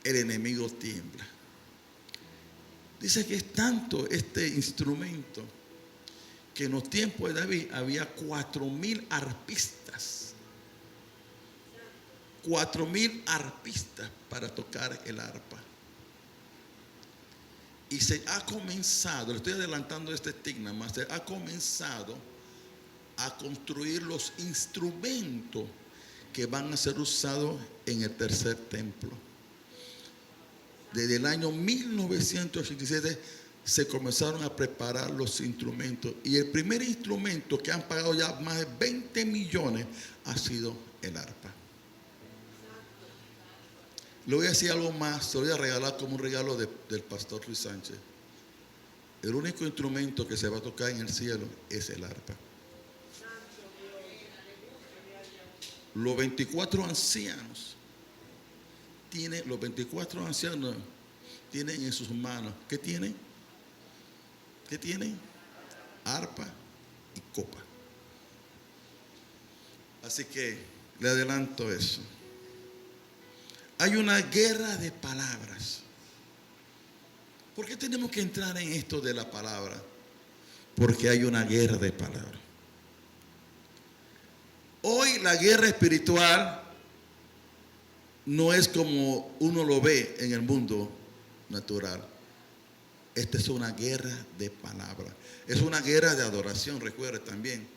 el enemigo tiembla. Dice que es tanto este instrumento que en los tiempos de David había 4,000 arpistas. 4,000 arpistas para tocar el arpa. Y se ha comenzado, le estoy adelantando este estigma, se ha comenzado a construir los instrumentos que van a ser usados en el tercer templo. Desde el año 1987 se comenzaron a preparar los instrumentos. Y el primer instrumento que han pagado ya más de 20 millones ha sido el arpa. Le voy a decir algo más, se lo voy a regalar como un regalo del pastor Luis Sánchez. El único instrumento que se va a tocar en el cielo es el arpa. Los 24 ancianos tienen en sus manos, ¿qué tienen? ¿Qué tienen? Arpa y copa. Así que le adelanto eso. Hay una guerra de palabras. ¿Por qué tenemos que entrar en esto de la palabra? Porque hay una guerra de palabras. Hoy la guerra espiritual no es como uno lo ve en el mundo natural. Esta es una guerra de palabras. Es una guerra de adoración, recuerde también.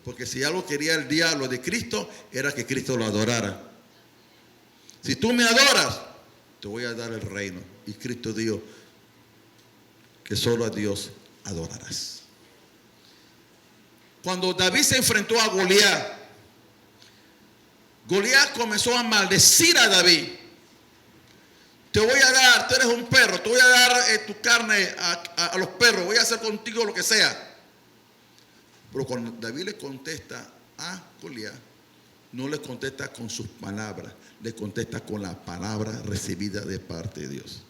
Porque si algo quería el diablo de Cristo, era que Cristo lo adorara. Si tú me adoras, te voy a dar el reino. Y Cristo dijo que solo a Dios adorarás. Cuando David se enfrentó a Goliat, Goliat comenzó a maldecir a David. Te voy a dar, tú eres un perro, te voy a dar tu carne a los perros, voy a hacer contigo lo que sea. Pero cuando David le contesta a Goliat, no le contesta con sus palabras, le contesta con la palabra recibida de parte de Dios.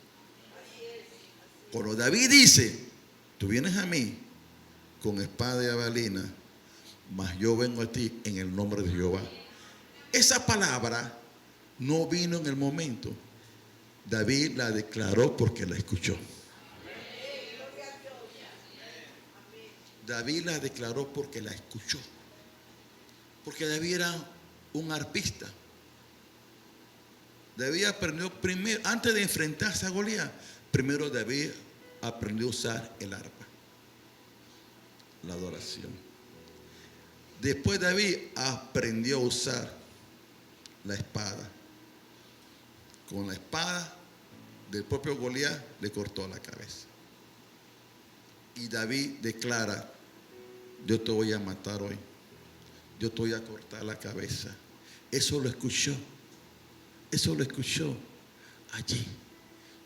Cuando David dice, tú vienes a mí con espada y jabalina, mas yo vengo a ti en el nombre de Jehová. Esa palabra no vino en el momento. David la declaró porque la escuchó. David la declaró porque la escuchó. Porque David era un arpista. David aprendió primero, antes de enfrentarse a Goliat, primero David aprendió a usar el arpa, la adoración. Después David aprendió a usar la espada. Con la espada del propio Goliat le cortó la cabeza. Y David declara, yo te voy a matar hoy, yo te voy a cortar la cabeza. Eso lo escuchó allí,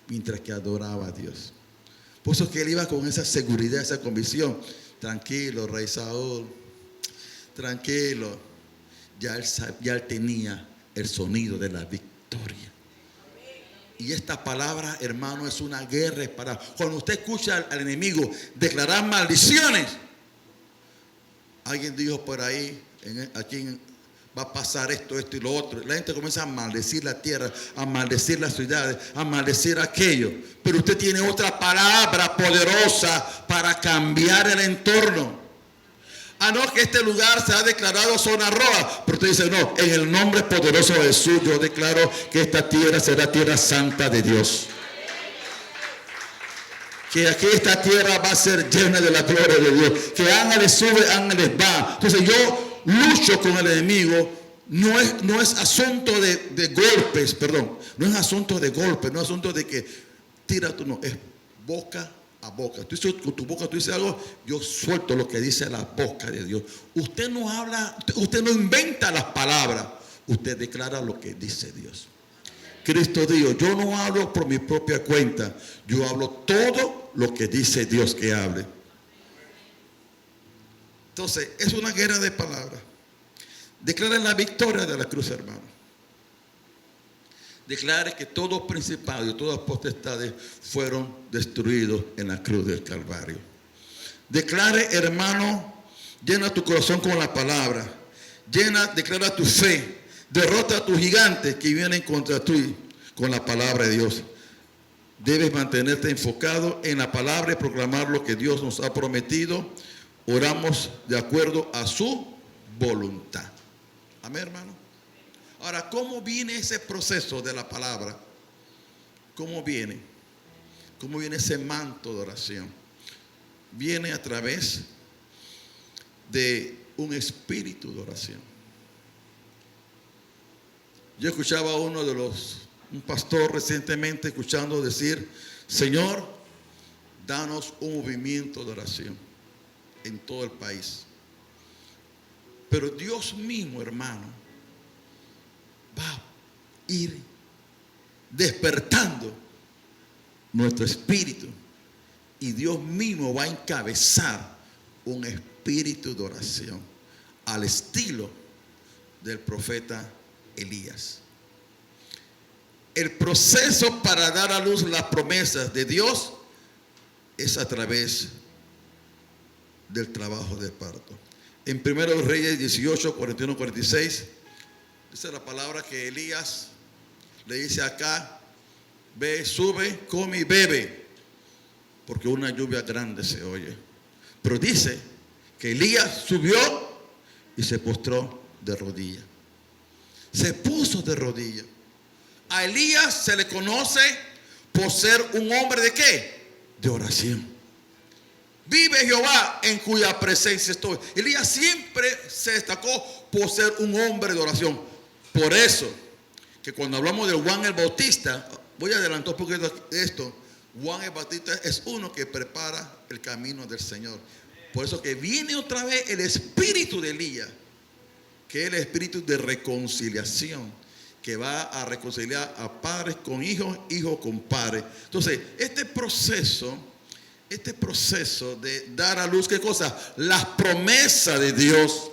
mientras que adoraba a Dios. Por eso que él iba con esa seguridad, esa convicción. Tranquilo, rey Saúl, tranquilo. Ya él tenía el sonido de la victoria. Y esta palabra, hermano, es una guerra para cuando usted escucha al enemigo declarar maldiciones. Alguien dijo por ahí, aquí va a pasar esto y lo otro. La gente comienza a maldecir la tierra, a maldecir las ciudades, a maldecir aquello. Pero usted tiene otra palabra poderosa para cambiar el entorno. No, que este lugar se ha declarado zona roja. Pero usted dice, no, en el nombre poderoso de Jesús, yo declaro que esta tierra será tierra santa de Dios. Que aquí esta tierra va a ser llena de la gloria de Dios. Que ángeles suben, ángeles van. Entonces yo lucho con el enemigo. No es asunto de golpes, perdón. No es asunto de golpes, no es asunto de que tira tú, no. Es boca a boca. Con tu boca tú dices algo, yo suelto lo que dice la boca de Dios. Usted no habla, usted no inventa las palabras, usted declara lo que dice Dios. Cristo dijo, yo no hablo por mi propia cuenta, yo hablo todo lo que dice Dios que hable. Entonces, es una guerra de palabras. Declare la victoria de la cruz, hermano. Declare que todos principados y todas potestades fueron destruidos en la cruz del Calvario. Declare, hermano, llena tu corazón con la palabra. Declara tu fe. Derrota a tus gigantes que vienen contra ti con la palabra de Dios. Debes mantenerte enfocado en la palabra y proclamar lo que Dios nos ha prometido. Oramos de acuerdo a su voluntad. Amén, hermano. Ahora, ¿cómo viene ese proceso de la palabra? ¿Cómo viene? ¿Cómo viene ese manto de oración? Viene a través de un espíritu de oración. Yo escuchaba a un pastor recientemente escuchando decir, Señor, danos un movimiento de oración en todo el país. Pero Dios mismo, hermano, va a ir despertando nuestro espíritu y Dios mismo va a encabezar un espíritu de oración al estilo del profeta Elías. El proceso para dar a luz las promesas de Dios es a través del trabajo de parto. En 1 Reyes 18, 41, 46 dice la palabra que Elías le dice acá, ve, sube, come y bebe, porque una lluvia grande se oye. Pero dice que Elías subió y se postró de rodillas. Se puso de rodillas. A Elías se le conoce por ser un hombre de ¿qué? De oración. Vive Jehová en cuya presencia estoy. Elías siempre se destacó por ser un hombre de oración. Por eso, que cuando hablamos de Juan el Bautista, voy a adelantar un poquito de esto. Juan el Bautista es uno que prepara el camino del Señor. Por eso que viene otra vez el espíritu de Elías, que es el espíritu de reconciliación, que va a reconciliar a padres con hijos, hijos con padres. Entonces, este proceso de dar a luz, ¿qué cosa? Las promesas de Dios.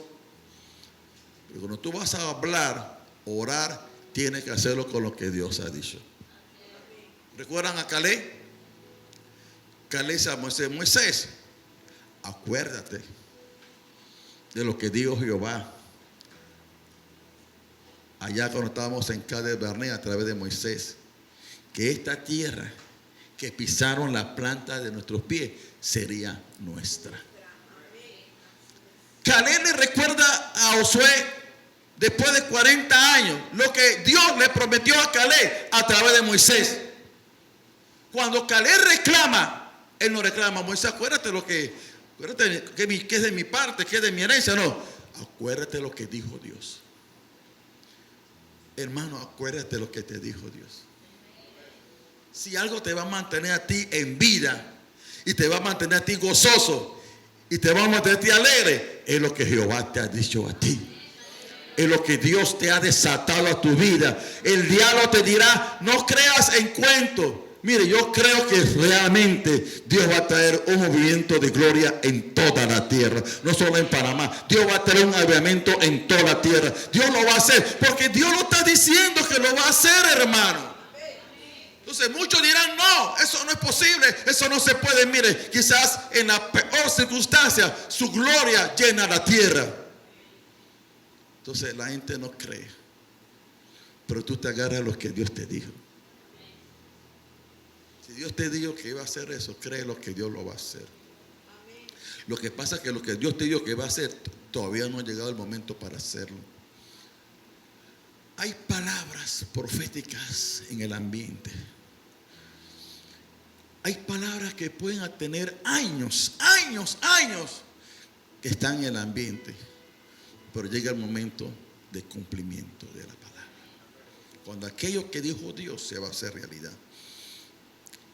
Pero cuando tú vas a hablar, orar, tienes que hacerlo con lo que Dios ha dicho. ¿Recuerdan a Caleb? Caleb dice a Moisés, acuérdate de lo que dijo Jehová allá cuando estábamos en Cades Barnea a través de Moisés, que esta tierra que pisaron la planta de nuestros pies sería nuestra. Caleb le recuerda a Josué después de 40 años lo que Dios le prometió a Caleb a través de Moisés. Cuando Caleb reclama, él no reclama, Moisés, acuérdate que es de mi parte, que es de mi herencia. No, acuérdate lo que dijo Dios. Hermano, acuérdate lo que te dijo Dios. Si algo te va a mantener a ti en vida y te va a mantener a ti gozoso y te va a mantener a ti alegre, es lo que Jehová te ha dicho a ti. Es lo que Dios te ha desatado a tu vida. El diablo te dirá, no creas en cuentos. Mire, yo creo que realmente Dios va a traer un movimiento de gloria en toda la tierra, no solo en Panamá. Dios va a traer un avivamiento en toda la tierra. Dios lo va a hacer, porque Dios lo está diciendo que lo va a hacer, hermano. Entonces muchos dirán, no, eso no es posible, eso no se puede. Mire, quizás en la peor circunstancia, su gloria llena la tierra. Entonces la gente no cree, pero tú te agarras a lo que Dios te dijo. Si Dios te dijo que iba a hacer eso, cree lo que Dios lo va a hacer. Lo que pasa es que lo que Dios te dijo que va a hacer, todavía no ha llegado el momento para hacerlo. Hay palabras proféticas en el ambiente. Hay palabras que pueden tener años que están en el ambiente, pero llega el momento de cumplimiento de la palabra. Cuando aquello que dijo Dios se va a hacer realidad.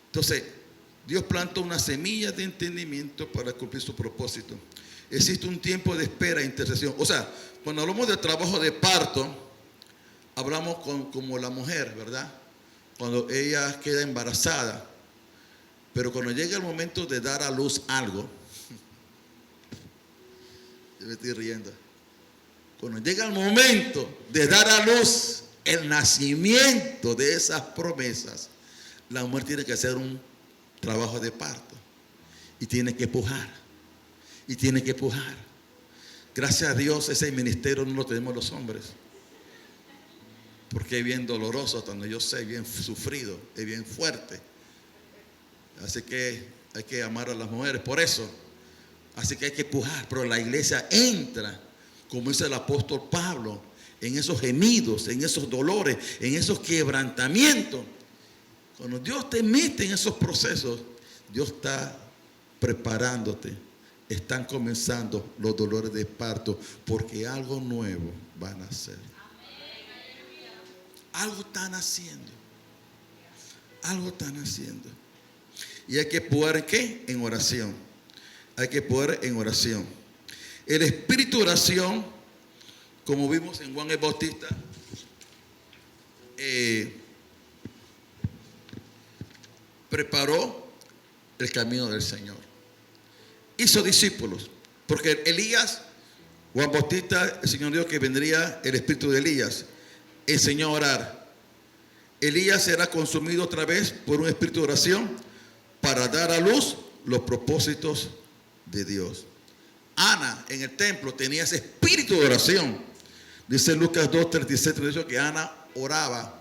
Entonces, Dios planta una semilla de entendimiento para cumplir su propósito. Existe un tiempo de espera e intercesión. O sea, cuando hablamos del trabajo de parto, hablamos como la mujer, ¿verdad? Cuando ella queda embarazada. Pero cuando llega el momento de dar a luz algo, yo me estoy riendo. Cuando llega el momento de dar a luz el nacimiento de esas promesas, la mujer tiene que hacer un trabajo de parto. Y tiene que pujar. Y tiene que pujar. Gracias a Dios ese ministerio no lo tenemos los hombres. Porque es bien doloroso, cuando yo sé, bien sufrido, es bien fuerte. Así que hay que amar a las mujeres por eso. Así que hay que pujar. Pero la iglesia entra, como dice el apóstol Pablo, en esos gemidos, en esos dolores, en esos quebrantamientos. Cuando Dios te mete en esos procesos, Dios está preparándote. Están comenzando los dolores de parto, porque algo nuevo van a hacer. Algo están haciendo. Algo están haciendo. Y hay que poder ¿en qué? En oración. Hay que poder en oración. El espíritu de oración, como vimos en Juan el Bautista, preparó el camino del Señor. Hizo discípulos. Porque Elías, Juan Bautista, el Señor dijo que vendría el espíritu de Elías. Enseñó a orar. Elías será consumido otra vez por un espíritu de oración para dar a luz los propósitos de Dios. Ana en el templo tenía ese espíritu de oración. Dice Lucas 2:37, dice que Ana oraba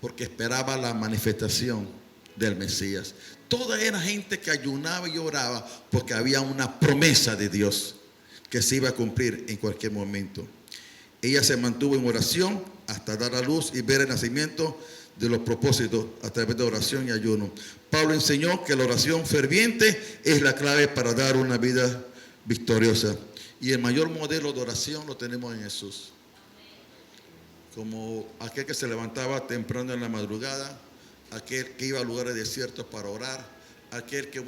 porque esperaba la manifestación del Mesías. Toda era gente que ayunaba y oraba porque había una promesa de Dios que se iba a cumplir en cualquier momento. Ella se mantuvo en oración hasta dar a luz y ver el nacimiento de los propósitos a través de oración y ayuno. Pablo enseñó que la oración ferviente es la clave para dar una vida victoriosa. Y el mayor modelo de oración lo tenemos en Jesús. Como aquel que se levantaba temprano en la madrugada, aquel que iba a lugares desiertos para orar, aquel que,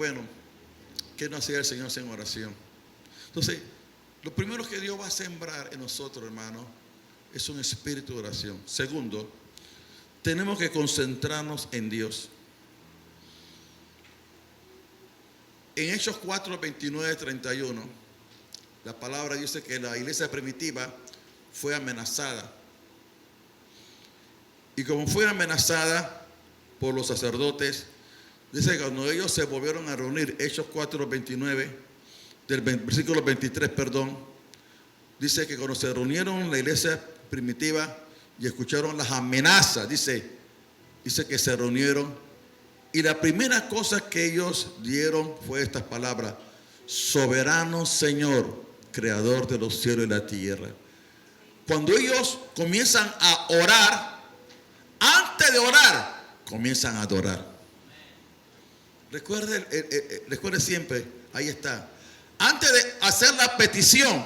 ¿qué no hacía el Señor sin oración? Entonces, lo primero que Dios va a sembrar en nosotros, hermanos, es un espíritu de oración. Segundo, tenemos que concentrarnos en Dios. En Hechos 4, 29, 31, la palabra dice que la iglesia primitiva fue amenazada. Y como fue amenazada por los sacerdotes, dice que cuando ellos se volvieron a reunir, Hechos 4, 29, del versículo 23, dice que cuando se reunieron la iglesia primitiva y escucharon las amenazas, dice que se reunieron, y la primera cosa que ellos dieron fue estas palabras: soberano Señor, creador de los cielos y la tierra. Cuando ellos comienzan a orar, antes de orar, comienzan a adorar. Recuerde siempre, ahí está. Antes de hacer la petición,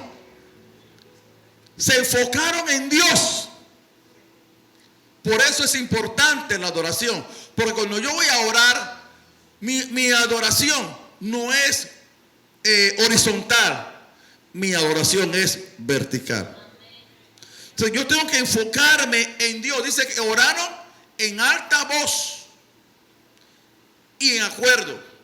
se enfocaron en Dios. Por eso es importante la adoración. Porque cuando yo voy a orar, mi adoración no es horizontal. Mi adoración es vertical. Entonces yo tengo que enfocarme en Dios. Dice que oraron en alta voz y en acuerdo.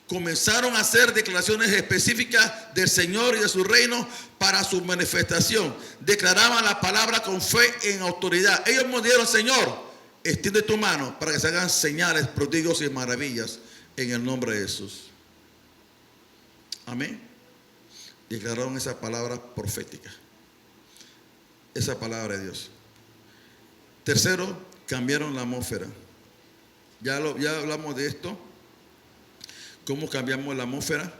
Comenzaron a hacer declaraciones específicas del Señor y de su reino para su manifestación. Declaraban la palabra con fe en autoridad. Ellos me dijeron: Señor, extiende tu mano para que se hagan señales, prodigios y maravillas en el nombre de Jesús. Amén. Declararon esa palabra profética, esa palabra de Dios. Tercero, cambiaron la atmósfera. Ya hablamos de esto. ¿Cómo cambiamos la atmósfera?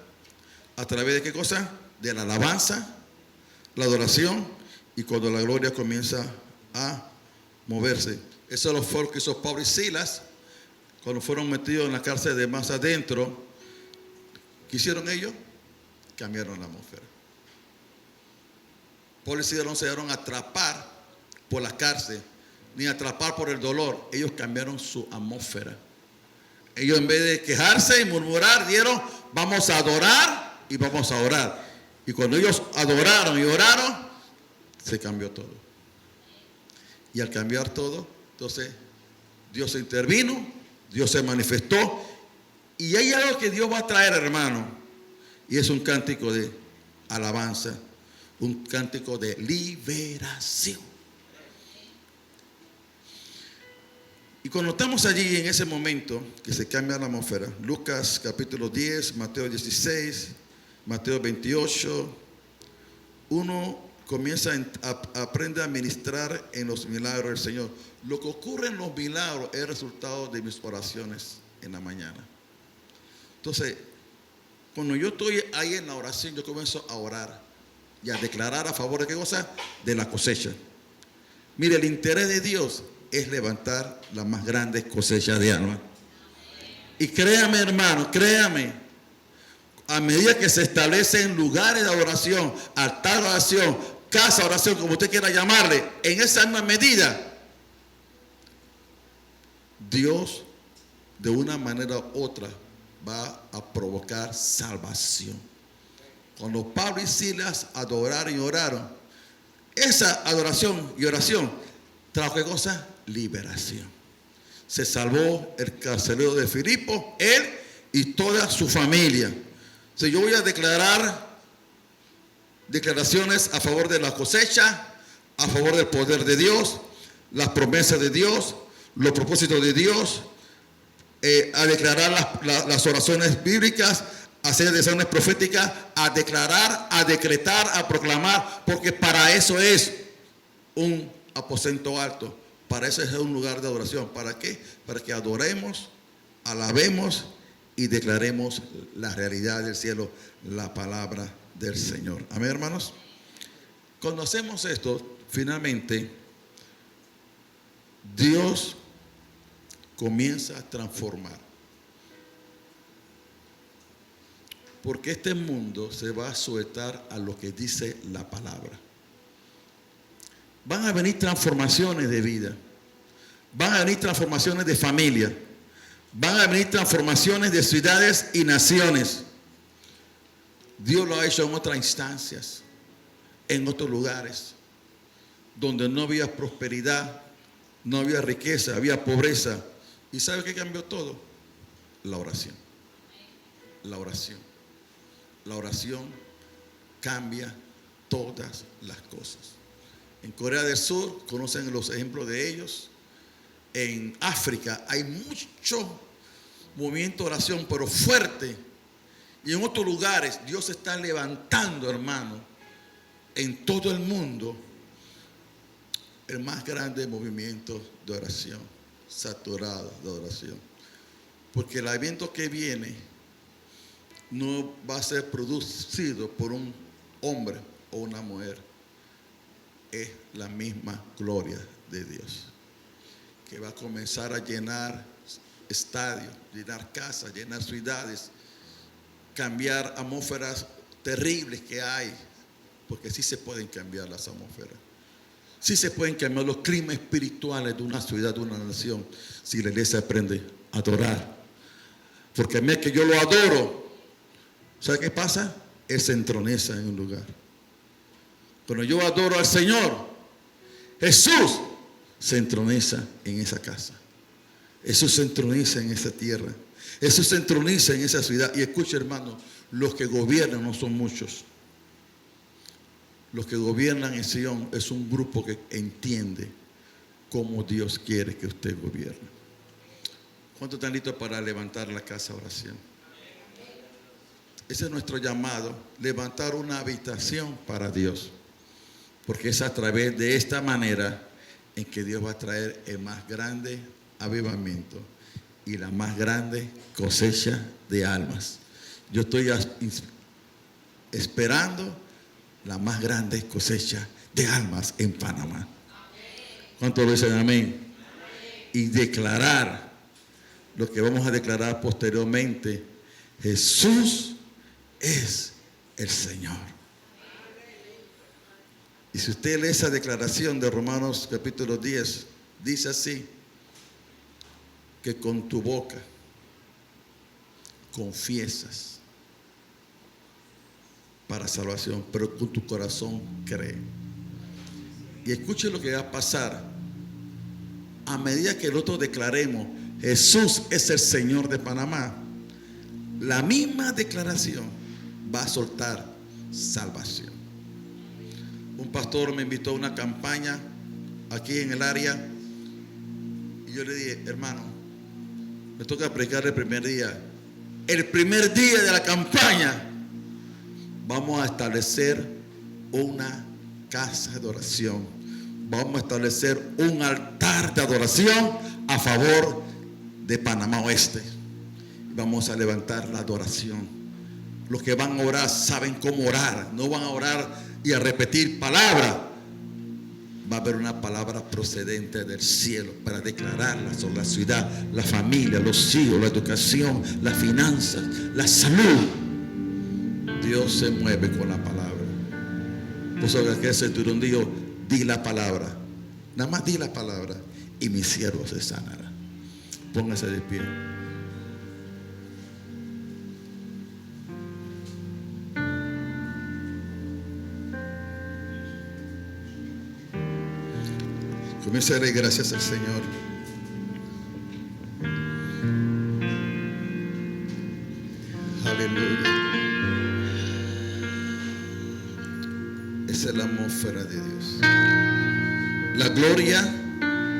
¿A través de qué cosa? De la alabanza, la adoración, y cuando la gloria comienza a moverse. Eso fue lo que hizo Pablo y Silas cuando fueron metidos en la cárcel de más adentro. ¿Qué hicieron ellos? Cambiaron la atmósfera. Pablo y Silas no se dejaron atrapar por la cárcel, ni atrapar por el dolor. Ellos cambiaron su atmósfera. Ellos, en vez de quejarse y murmurar, dijeron: vamos a adorar y vamos a orar. Y cuando ellos adoraron y oraron, se cambió todo. Y al cambiar todo, entonces Dios se intervino, Dios se manifestó. Y hay algo que Dios va a traer, hermano, y es un cántico de alabanza, un cántico de liberación. Y cuando estamos allí en ese momento que se cambia la atmósfera, Lucas capítulo 10, Mateo 16, Mateo 28, uno comienza a aprender a ministrar en los milagros del Señor. Lo que ocurre en los milagros es el resultado de mis oraciones en la mañana. Entonces, cuando yo estoy ahí en la oración, yo comienzo a orar y a declarar a favor de ¿qué cosa? De la cosecha. Mire, el interés de Dios es levantar la más grande cosecha de alma. Y créame, hermano, créame, a medida que se establecen lugares de adoración, altar de oración, casa de oración, como usted quiera llamarle, en esa misma medida, Dios de una manera u otra va a provocar salvación. Cuando Pablo y Silas adoraron y oraron, esa adoración y oración trajo ¿qué cosa? Liberación. Se salvó el carcelero de Filipo, él y toda su familia. Si yo voy a declarar declaraciones a favor de la cosecha, a favor del poder de Dios, las promesas de Dios, los propósitos de Dios, a declarar las oraciones bíblicas, a hacer declaraciones proféticas, a declarar, a decretar, a proclamar, porque para eso es un aposento alto, para eso es un lugar de adoración. ¿Para qué? Para que adoremos, alabemos y declaremos la realidad del cielo, la palabra del Señor. Amén, hermanos. Cuando hacemos esto, finalmente Dios comienza a transformar, porque este mundo se va a sujetar a lo que dice la palabra. Van a venir transformaciones de vida, van a venir transformaciones de familia, van a venir transformaciones de ciudades y naciones. Dios lo ha hecho en otras instancias, en otros lugares, donde no había prosperidad, no había riqueza, había pobreza. ¿Y sabe qué cambió todo? La oración. La oración. La oración cambia todas las cosas. En Corea del Sur, conocen los ejemplos de ellos. En África hay mucho movimiento de oración, pero fuerte. Y en otros lugares Dios está levantando, hermano, en todo el mundo, el más grande movimiento de oración, saturado de oración. Porque el evento que viene no va a ser producido por un hombre o una mujer. Es la misma gloria de Dios, que va a comenzar a llenar estadios, llenar casas, llenar ciudades, cambiar atmósferas terribles que hay, porque sí se pueden cambiar las atmósferas. Sí se pueden cambiar los climas espirituales de una ciudad, de una nación, si la iglesia aprende a adorar. Porque a mí que yo lo adoro, ¿sabe qué pasa? Él se entroneza en un lugar. Cuando yo adoro al Señor, Jesús se entroneza en esa casa. Jesús se entroniza en esa tierra. Jesús se entroniza en esa ciudad. Y escuche, hermano, los que gobiernan no son muchos. Los que gobiernan en Sion es un grupo que entiende cómo Dios quiere que usted gobierne. ¿Cuántos están listos para levantar la casa de oración? Ese es nuestro llamado, levantar una habitación para Dios. Porque es a través de esta manera en que Dios va a traer el más grande avivamiento y la más grande cosecha de almas. Yo estoy esperando la más grande cosecha de almas en Panamá. ¿Cuántos lo dicen amén? Y declarar lo que vamos a declarar posteriormente: Jesús es el Señor. Y si usted lee esa declaración de Romanos capítulo 10, dice así: que con tu boca confiesas para salvación, pero con tu corazón cree. Y escuche lo que va a pasar a medida que nosotros declaremos Jesús es el Señor de Panamá. La misma declaración va a soltar salvación. Un pastor me invitó a una campaña aquí en el área y yo le dije, hermano, me toca predicar el primer día. El primer día de la campaña vamos a establecer una casa de oración. Vamos a establecer un altar de adoración a favor de Panamá Oeste. Vamos a levantar la adoración. Los que van a orar saben cómo orar. No van a orar y a repetir palabras. Va a haber una palabra procedente del cielo para declararla sobre la ciudad, la familia, los hijos, la educación, las finanzas, la salud. Dios se mueve con la palabra. Por eso que aquel centurión dijo, di la palabra. Nada más di la palabra y mi siervo se sanará. Póngase de pie. Comienza a darle gracias al Señor. Aleluya. Esa es la atmósfera de Dios. La gloria